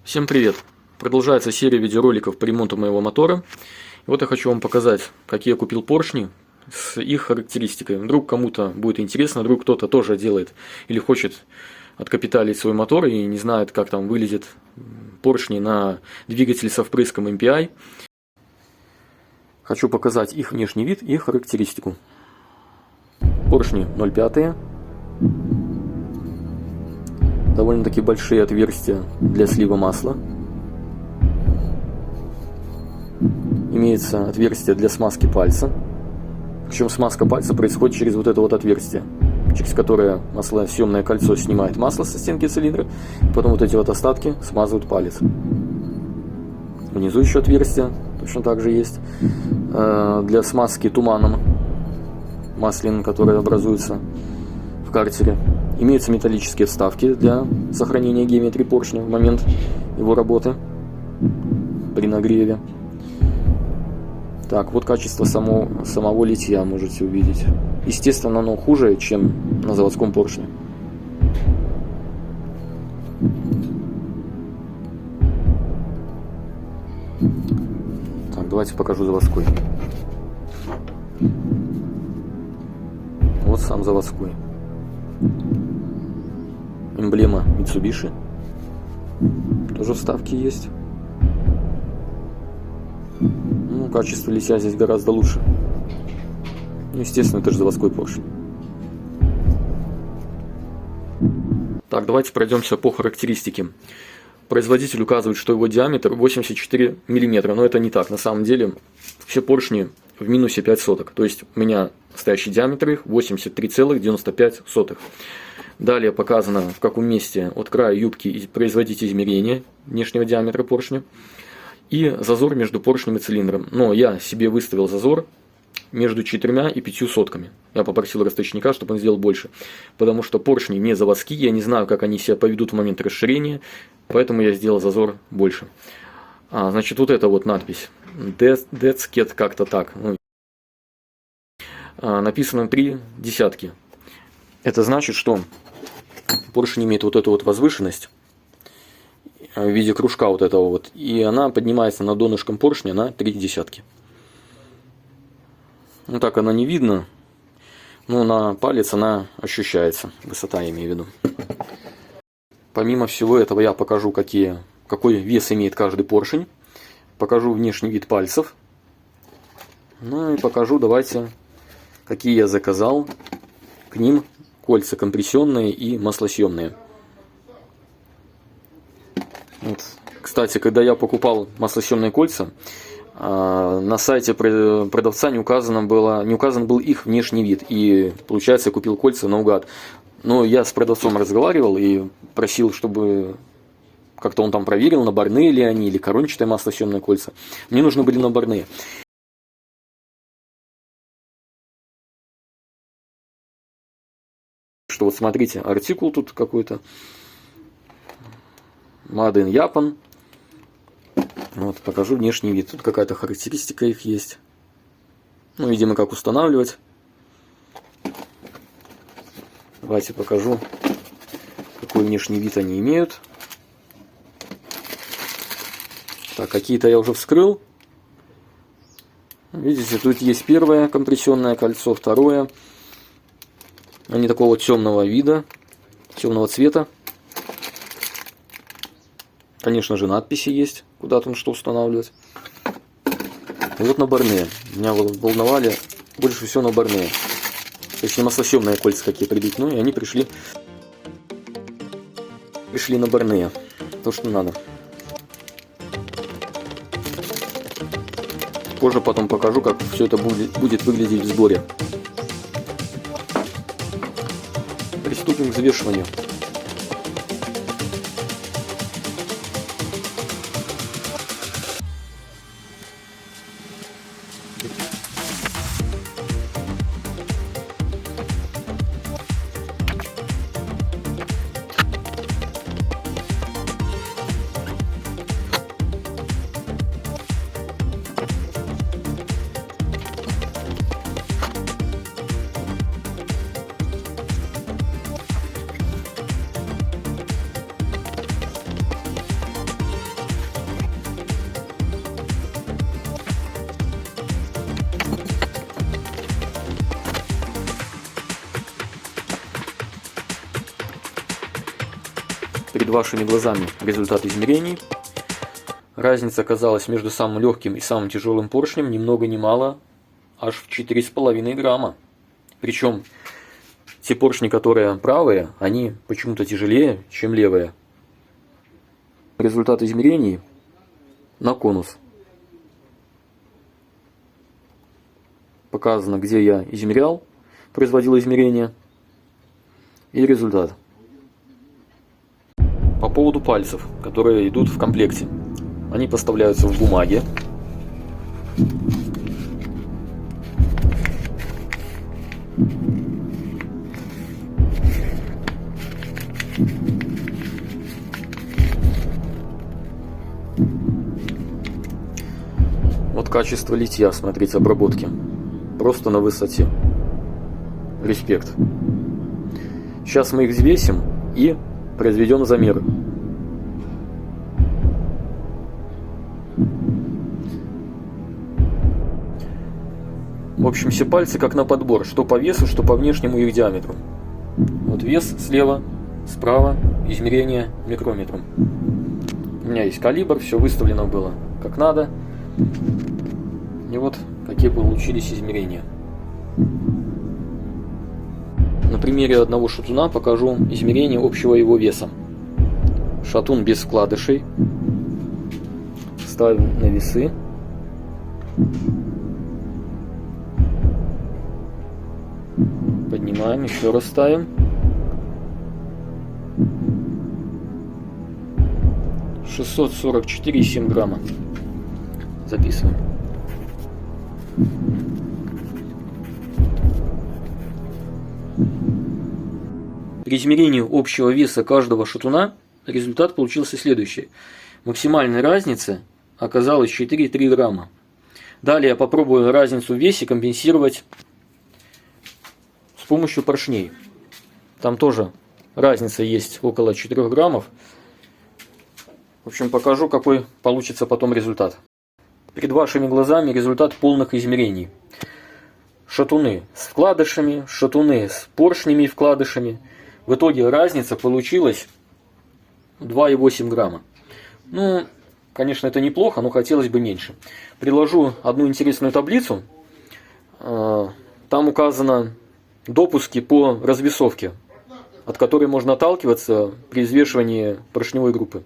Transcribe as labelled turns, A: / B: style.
A: Всем привет! Продолжается серия видеороликов по ремонту моего мотора. И вот я хочу вам показать, какие я купил поршни с их характеристикой. Вдруг кому-то будет интересно, вдруг кто-то тоже делает или хочет откапиталить свой мотор и не знает, как там выглядят поршни на двигателе со впрыском MPI. Хочу показать их внешний вид и их характеристику. Поршни 0,5. Довольно-таки большие отверстия для слива масла. Имеется отверстие для смазки пальца. Причем смазка пальца происходит через вот это вот отверстие, через которое маслосъемное кольцо снимает масло со стенки цилиндра, и потом вот эти вот остатки смазывают палец. Внизу еще отверстие точно так же есть для смазки туманом масляным, который образуется в картере. Имеются металлические вставки для сохранения геометрии поршня в момент его работы при нагреве. Так, вот качество самого литья можете увидеть. Естественно, оно хуже, чем на заводском поршне. Так, давайте покажу заводской. Вот сам заводской. Эмблема Mitsubishi. Тоже вставки есть. Ну, качество литья здесь гораздо лучше. Ну, естественно, это же заводской поршень. Так, давайте пройдемся по характеристике. Производитель указывает, что его диаметр 84 мм, но это не так. На самом деле все поршни в минусе 5 соток. То есть у меня настоящий диаметр их 83,95. Далее показано, в каком месте от края юбки производить измерение внешнего диаметра поршня. И зазор между поршнем и цилиндром. Но я себе выставил зазор между 4 и 5 сотками. Я попросил росточника, чтобы он сделал больше. Потому что поршни не заводские, я не знаю, как они себя поведут в момент расширения. Поэтому я сделал зазор больше. Значит, вот эта вот надпись. Децкет как-то так. Написано 3 десятки. Это значит, что поршень имеет вот эту вот возвышенность в виде кружка вот этого вот. И она поднимается над донышком поршня на 3 десятки. Ну так она не видно, но на палец она ощущается. Высота, я имею в виду. Помимо всего этого я покажу, какой вес имеет каждый поршень. Покажу внешний вид пальцев. Ну и покажу, давайте, какие я заказал к ним кольца компрессионные и маслосъемные. Вот. Кстати, когда я покупал маслосъемные кольца, на сайте продавца не указан был их внешний вид. И получается, я купил кольца наугад. Но я с продавцом разговаривал и просил, чтобы как-то он там проверил, наборные ли они или корончатые маслосъемные кольца. Мне нужны были наборные. Что вот смотрите, артикул тут какой-то. Made in Japan. Вот, покажу внешний вид. Тут какая-то характеристика их есть. Ну, видимо, как устанавливать. Давайте покажу, какой внешний вид они имеют. Так, какие-то я уже вскрыл. Видите, тут есть первое компрессионное кольцо, второе. Они такого темного вида, темного цвета. Конечно же, надписи есть, куда там что устанавливать. И вот наборные. Меня волновали больше всего наборные. Точнее, маслосъемные кольца какие придут. Ну и они пришли наборные. То, что надо. Позже потом покажу, как все это будет выглядеть в сборе. Приступим к взвешиванию. перед вашими глазами результат измерений. Разница оказалась между самым легким и самым тяжелым поршнем ни много ни мало, аж в 4,5 грамма. Причем те поршни, которые правые, они почему-то тяжелее, чем левые. Результат измерений на конус. Показано, где я измерял, производил измерения, и результат. По поводу пальцев, которые идут в комплекте. Они поставляются в бумаге. Вот качество литья, смотрите, обработки. Просто на высоте. Респект. Сейчас мы их взвесим и произведем замеры. В общем, все пальцы как на подбор, что по весу, что по внешнему их диаметру. Вот вес слева, справа, измерение микрометром. У меня есть калибр, все выставлено было как надо. И вот какие получились измерения. На примере одного шатуна покажу измерение общего его веса. Шатун без вкладышей. Ставим на весы. Поднимаем, еще раз ставим. 644,7 грамма. Записываем. При измерении общего веса каждого шатуна результат получился следующий. Максимальная разница оказалась 4,3 грамма. Далее я попробую разницу в весе компенсировать с помощью поршней. Там тоже разница есть около 4 граммов. В общем, покажу, какой получится потом результат. Перед вашими глазами результат полных измерений. Шатуны с вкладышами, шатуны с поршнями и вкладышами. В итоге разница получилась 2,8 грамма. Ну, конечно, это неплохо, но хотелось бы меньше. Приложу одну интересную таблицу. Там указано допуски по развесовке, от которой можно отталкиваться при взвешивании поршневой группы.